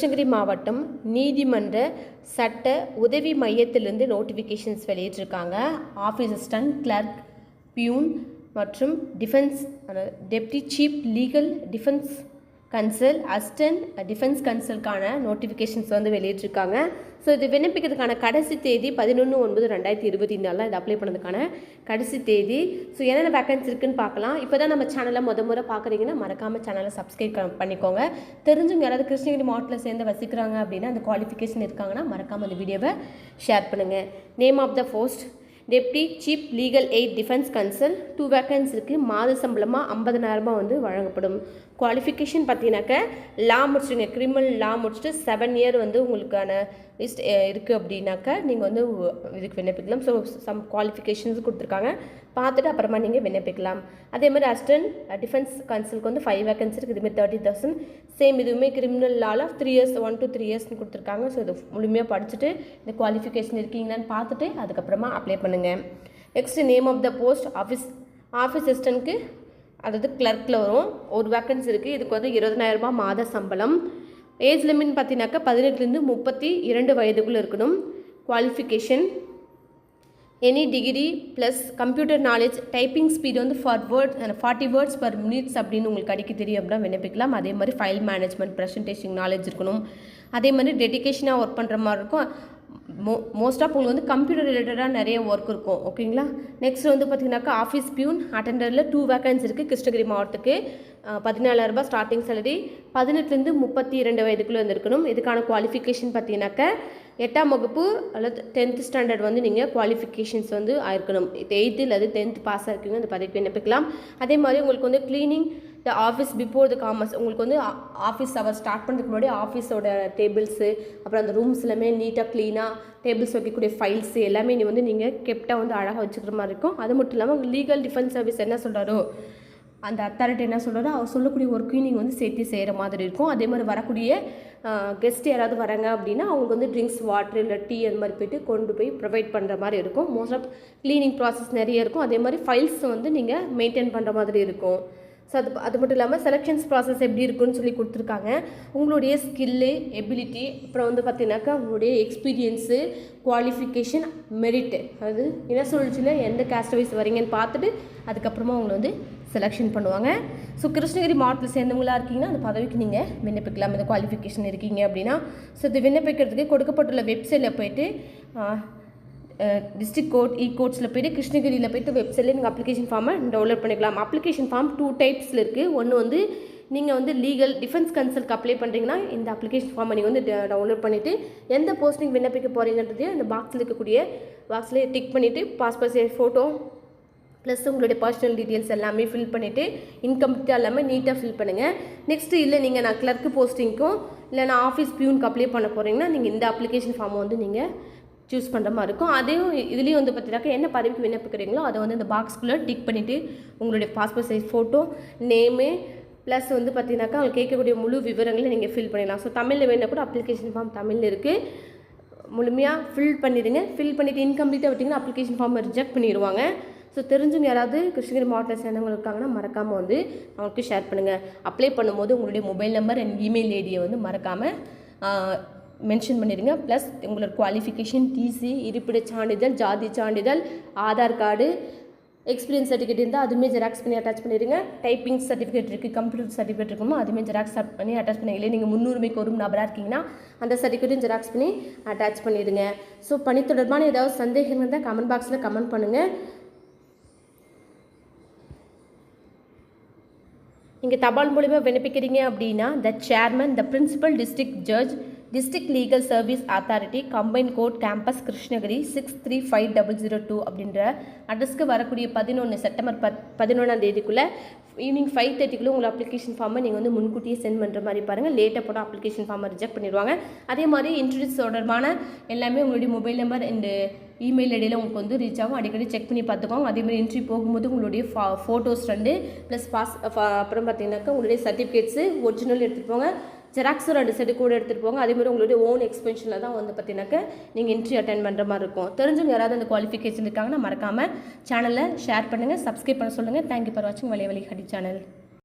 கிருஷ்ணகிரி மாவட்டம் நீதிமன்ற சட்ட உதவி மையத்திலிருந்து நோட்டிஃபிகேஷன்ஸ் வெளியிட்டிருக்காங்க. ஆஃபீஸ் அசிஸ்டன்ட், கிளர்க், பியூன் மற்றும் defence deputy chief legal defence counsel, assistant defence கன்சல்கான நோட்டிஃபிகேஷன்ஸ் வந்து வெளியிட்டிருக்காங்க. ஸோ இது விண்ணப்பிக்கிறதுக்கான கடைசி தேதி 11/9/2024 இது அப்ளை பண்ணதுக்கான கடைசி தேதி. ஸோ என்னென்ன வேக்கன்சி இருக்குன்னு பார்க்கலாம். இப்போ தான் நம்ம சேனலை முறை பார்க்குறீங்கன்னா மறக்காமல் சேனலை சப்ஸ்கிரைப் பண்ணிக்கோங்க. தெரிஞ்சவங்க யாராவது கிருஷ்ணகிரி மாவட்டத்தில் சேர்ந்து வசிக்கிறாங்க அப்படின்னா அந்த குவாலிஃபிகேஷன் இருக்காங்கன்னா மறக்காமல் அந்த வீடியோவை ஷேர் பண்ணுங்கள். Name of the post deputy chief legal aid defence counsel. 2 vacancy இருக்குது. மாத சம்பளமாக 50,000 வந்து வழங்கப்படும். குவாலிஃபிகேஷன் பார்த்தீங்கன்னாக்க லா முடிச்சுங்க, கிரிமினல் லா முடிச்சுட்டு 7 இயர் வந்து உங்களுக்கான லிஸ்ட் இருக்குது அப்படின்னாக்கா நீங்கள் வந்து இதுக்கு விண்ணப்பிக்கலாம். ஸோ சம் குவாலிஃபிகேஷன்ஸ் கொடுத்துருக்காங்க, பார்த்துட்டு அப்புறமா நீங்கள் விண்ணப்பிக்கலாம். அதே மாதிரி அசிஸ்டன்ட் டிஃபென்ஸ் கன்சலுக்கு வந்து 5 வேக்கன்சி இருக்குது. இதுமாதிரி 30,000. சேம் இதுவுமே கிரிமினல் லாவில் 3 இயர்ஸ் 1 to 3 இயர்ஸ்னு கொடுத்துருக்காங்க. ஸோ இது முழுமையாக படிச்சுட்டு இந்த குவாலிஃபிகேஷன் இருக்கீங்களான்னு பார்த்துட்டு அதுக்கப்புறமா அப்ளை பண்ணுங்கள். Next name of the post office அசிஸ்டன்ட்க்கு அதாவது கிளர்க்கில் வரும். 1 வேக்கன்சி இருக்குது. இதுக்கு வந்து 20,000 மாத சம்பளம். ஏஜ் லிமிட் பார்த்தீங்கன்னாக்கா 18 to 32 வயதுக்குள்ளே இருக்கணும். Qualification any degree plus computer knowledge, typing speed வந்து 40 வேர்ட்ஸ் per minute அப்படின்னு உங்களுக்கு அடிக்க தெரியும் அப்படின்னா விண்ணப்பிக்கலாம். அதே மாதிரி ஃபைல் மேனேஜ்மெண்ட், ப்ரெசன்டேஷன் நாலேஜ் இருக்கணும். அதே மாதிரி டெடிகேஷனாக ஒர்க் பண்ணுற மாதிரி இருக்கும். மோஸ்ட் ஆஃப் உங்களுக்கு வந்து கம்ப்யூட்டர் ரிலேட்டடாக நிறைய ஒர்க் இருக்கும். ஓகேங்களா. நெக்ஸ்ட் வந்து பார்த்தீங்கன்னாக்கா ஆஃபீஸ் பியூன் அட்டெண்டரில் 2 வேக்கன்சி இருக்குது. கிருஷ்ணகிரி மாவட்டத்துக்கு 14,000 ஸ்டார்டிங் சேலரி. 18 to 32 வயதுக்குள்ளே வந்துருக்கணும். இதுக்கான குவாலிஃபிகேஷன் பார்த்தீங்கன்னாக்கா 8ஆம் வகுப்பு அல்லது 10th ஸ்டாண்டர்ட் வந்து நீங்கள் குவாலிஃபிகேஷன்ஸ் வந்து ஆயிருக்கணும். 8th அல்லது 10th பாஸ் ஆகிருக்கீங்க, அந்த பதவிக்கு விண்ணப்பிக்கலாம். அதே மாதிரி உங்களுக்கு வந்து cleaning the office before the commerce, உங்களுக்கு வந்து ஆஃபீஸ் அவர் ஸ்டார்ட் பண்ணுறதுக்கு முன்னாடி ஆஃபீஸோட டேபிள்ஸு அப்புறம் அந்த ரூம்ஸ் எல்லாமே நீட்டாக க்ளீனாக டேபிள்ஸ் வைக்கக்கூடிய ஃபைல்ஸு எல்லாமே வந்து நீங்கள் கெப்டாக வந்து அழகாக வச்சுக்கிற மாதிரி இருக்கும். அது மட்டும் இல்லாமல் லீகல் டிஃபென்ஸ் சர்வீஸ் என்ன சொல்கிறாரோ அந்த அத்தாரிட்டி என்ன சொல்கிறாரோ அவர் சொல்லக்கூடிய ஒர்க்கையும் நீங்கள் வந்து சேர்த்து செய்கிற மாதிரி இருக்கும். அதே மாதிரி வரக்கூடிய கெஸ்ட் யாராவது வராங்க அப்படின்னா அவங்களுக்கு வந்து ட்ரிங்க்ஸ், வாட்டர் இல்லை டீ அந்த மாதிரி போய்ட்டு கொண்டு போய் ப்ரொவைட் பண்ணுற மாதிரி இருக்கும். மோஸ்ட் ஆஃப் க்ளீனிங் ப்ராசஸ் நிறைய இருக்கும். அதே மாதிரி ஃபைல்ஸ் வந்து நீங்கள் மெயின்டைன் பண்ணுற மாதிரி இருக்கும். ஸோ அது மட்டும் இல்லாமல் செலெக்ஷன்ஸ் ப்ராசஸ் எப்படி இருக்குன்னு சொல்லி கொடுத்துருக்காங்க. உங்களுடைய ஸ்கில்லு, எபிலிட்டி, அப்புறம் வந்து பார்த்தீங்கன்னாக்கா உங்களுடைய எக்ஸ்பீரியன்ஸு, குவாலிஃபிகேஷன், மெரிட்டு, அது என்ன சொல்லிச்சுன்னா எந்த கேஸ்ட் வைஸ் வரீங்கன்னு பார்த்துட்டு அதுக்கப்புறமா உங்களை வந்து செலெக்ஷன் பண்ணுவாங்க. ஸோ கிருஷ்ணகிரி மாவட்டத்தில் சேர்ந்தவங்களாக இருக்கீங்கன்னா அந்த பதவிக்கு நீங்கள் விண்ணப்பிக்கலாம். இந்த குவாலிஃபிகேஷன் இருக்கீங்க அப்படின்னா. ஸோ இது விண்ணப்பிக்கிறதுக்கு கொடுக்கப்பட்டுள்ள வெப்சைட்டில் போய்ட்டு டிஸ்ட்ரிக்ட் கோர்ட் கோர்ட்ஸில் போய்ட்டு கிருஷ்ணகிரியில் போய்ட்டு வெப்சைட்டில் நீங்கள் அப்ளிகேஷன் ஃபார்மை டவுன்லோட் பண்ணிக்கலாம். அப்ளிகேஷன் ஃபார்ம் 2 டைப்ஸில் இருக்குது. ஒன்று வந்து நீங்கள் வந்து லீகல் டிஃபென்ஸ் கன்சல்க்கு அப்ளை பண்ணுறீங்கன்னா இந்த அப்ளிகேஷன் ஃபார்மை நீங்கள் வந்து டவுன்லோட் பண்ணிவிட்டு எந்த போஸ்டிங் விண்ணப்பிக்க போகிறீங்கன்றதையும் இந்த பாக்ஸில் இருக்கக்கூடிய பாக்ஸில் டிக் பண்ணிவிட்டு பாஸ்போர்ட் சைஸ் ஃபோட்டோ ப்ளஸ் உங்களுடைய பர்சனல் டீட்டெயில்ஸ் எல்லாமே ஃபில் பண்ணிவிட்டு இன்கம்ப்ளீட்டாக எல்லாமே நீட்டாக ஃபில் பண்ணுங்கள். நெக்ஸ்ட்டு இல்லை நீங்கள் நான் கிளர்க்கு போஸ்டிங்க்கும் இல்லை நான் ஆஃபீஸ் பியூனுக்கு அப்ளை பண்ண போகிறீங்கன்னா நீங்கள் இந்த அப்ளிகேஷன் ஃபார்மை வந்து நீங்கள் சூஸ் பண்ணுற மாதிரி இருக்கும். அதையும் இதுலேயும் வந்து பார்த்தீங்கன்னாக்கா என்ன பதவிக்கு விண்ணப்பிக்கிறீங்களோ அதை வந்து இந்த பாக்ஸ்குள்ளே டிக் பண்ணிவிட்டு உங்களுடைய passport size photo, name plus வந்து பார்த்தீங்கன்னாக்கா அவங்க கேட்கக்கூடிய முழு விவரங்களை நீங்கள் ஃபில் பண்ணிடலாம். ஸோ தமிழில் வேணால் கூட அப்ளிகேஷன் ஃபார்ம் தமிழில் இருக்குது. முழுமையாக ஃபில் பண்ணிடுங்க. ஃபில் பண்ணிவிட்டு இன்கம்ப்ளீட்டாக விட்டிங்கன்னா அப்ளிகேஷன் ஃபார்மை ரிஜெக்ட் பண்ணிடுவாங்க. ஸோ தெரிஞ்சவங்க யாராவது கிருஷ்ணகிரி மாவட்டத்தில் சேர்ந்தவங்க இருக்காங்கன்னா மறக்காமல் வந்து அவங்களுக்கு ஷேர் பண்ணுங்கள். அப்ளை பண்ணும்போது உங்களுடைய மொபைல் நம்பர் அண்ட் இமெயில் ஐடியை வந்து மறக்காமல் மென்ஷன் பண்ணிடுங்க. ப்ளஸ் உங்களோட குவாலிஃபிகேஷன், டிசி, இருப்பிடச் சான்றிதழ், ஜாதி சான்றிதழ், ஆதார் கார்டு, எக்ஸ்பீரியன்ஸ் சர்டிஃபிகேட் இருந்தால் அதுவுமே ஜெராக்ஸ் பண்ணி அட்டாச் பண்ணிடுங்க. டைப்பிங் சர்டிஃபிகேட் இருக்குது, கம்ப்யூட்டர் சர்டிஃபிகேட் இருக்கணும், அதுவுமே ஜெராக்ஸ் பண்ணி அட்டாச் பண்ணிங்களே. நீங்கள் முன்னுரிமைக்கு ஒரு நபராக இருக்கீங்கன்னா அந்த சர்டிஃபிகேட்டையும் ஜெராக்ஸ் பண்ணி அட்டாச் பண்ணிடுங்க. ஸோ பணி தொடர்பான ஏதாவது சந்தேகம் இருந்தால் கமெண்ட் பாக்ஸில் கமெண்ட் பண்ணுங்கள். நீங்கள் தபால் மூலிமா விண்ணப்பிக்கிறீங்க அப்படின்னா the chairman, the principal district judge, district legal service authority, combined court campus Krishnagiri 635002 அப்படின்ற அட்ரஸ்க்கு வரக்கூடிய 11 செப்டம்பர் 11ஆம் தேதிக்குள்ளே ஈவினிங் 5:30 உங்கள் அப்ளிகேஷன் ஃபார்மை நீங்கள் வந்து முன்கூட்டியே சென்ட் பண்ணுற மாதிரி பாருங்கள். லேட்டாக போட அப்ளிகேஷன் ஃபார்மை ரிஜெக்ட் பண்ணிடுவாங்க. அதே மாதிரி இன்ட்ரடியூஸ் தொடர்பான எல்லாமே உங்களுடைய மொபைல் நம்பர் அண்டு இமெயில் ஐடியில் உங்களுக்கு வந்து ரீச் ஆகும். அடிக்கடி செக் பண்ணி பார்த்துக்கோங்க. அதேமாதிரி இன்ட்ரி போகும்போது உங்களுடைய ஃபோட்டோஸ் 2 ப்ளஸ் அப்புறம் பார்த்தீங்கன்னாக்கா உங்களுடைய சர்டிஃபிகேட்ஸு ஒரிஜினல் எடுத்துகிட்டு போங்க. ஜெராக்ஸ் 2 செட்டு கூட எடுத்துகிட்டு போங்க. அதேமாதிரி உங்களுடைய ஓன் எக்ஸ்பென்ஷனில் தான் வந்து பார்த்தீங்கன்னாக்கா நீங்கள் இன்ட்ரி அட்டென்ட் பண்ணுற மாதிரி இருக்கும். தெரிஞ்சவங்க யாராவது அந்த குவாலிஃபிகேஷன் இருக்காங்கன்னா மறக்காமல் சேனலை ஷேர் பண்ணுங்கள், சப்ஸ்கிரைப் பண்ண சொல்லுங்கள். தேங்க்யூ ஃபார் வாட்சிங் வலைவலி ஹடி சேனல்.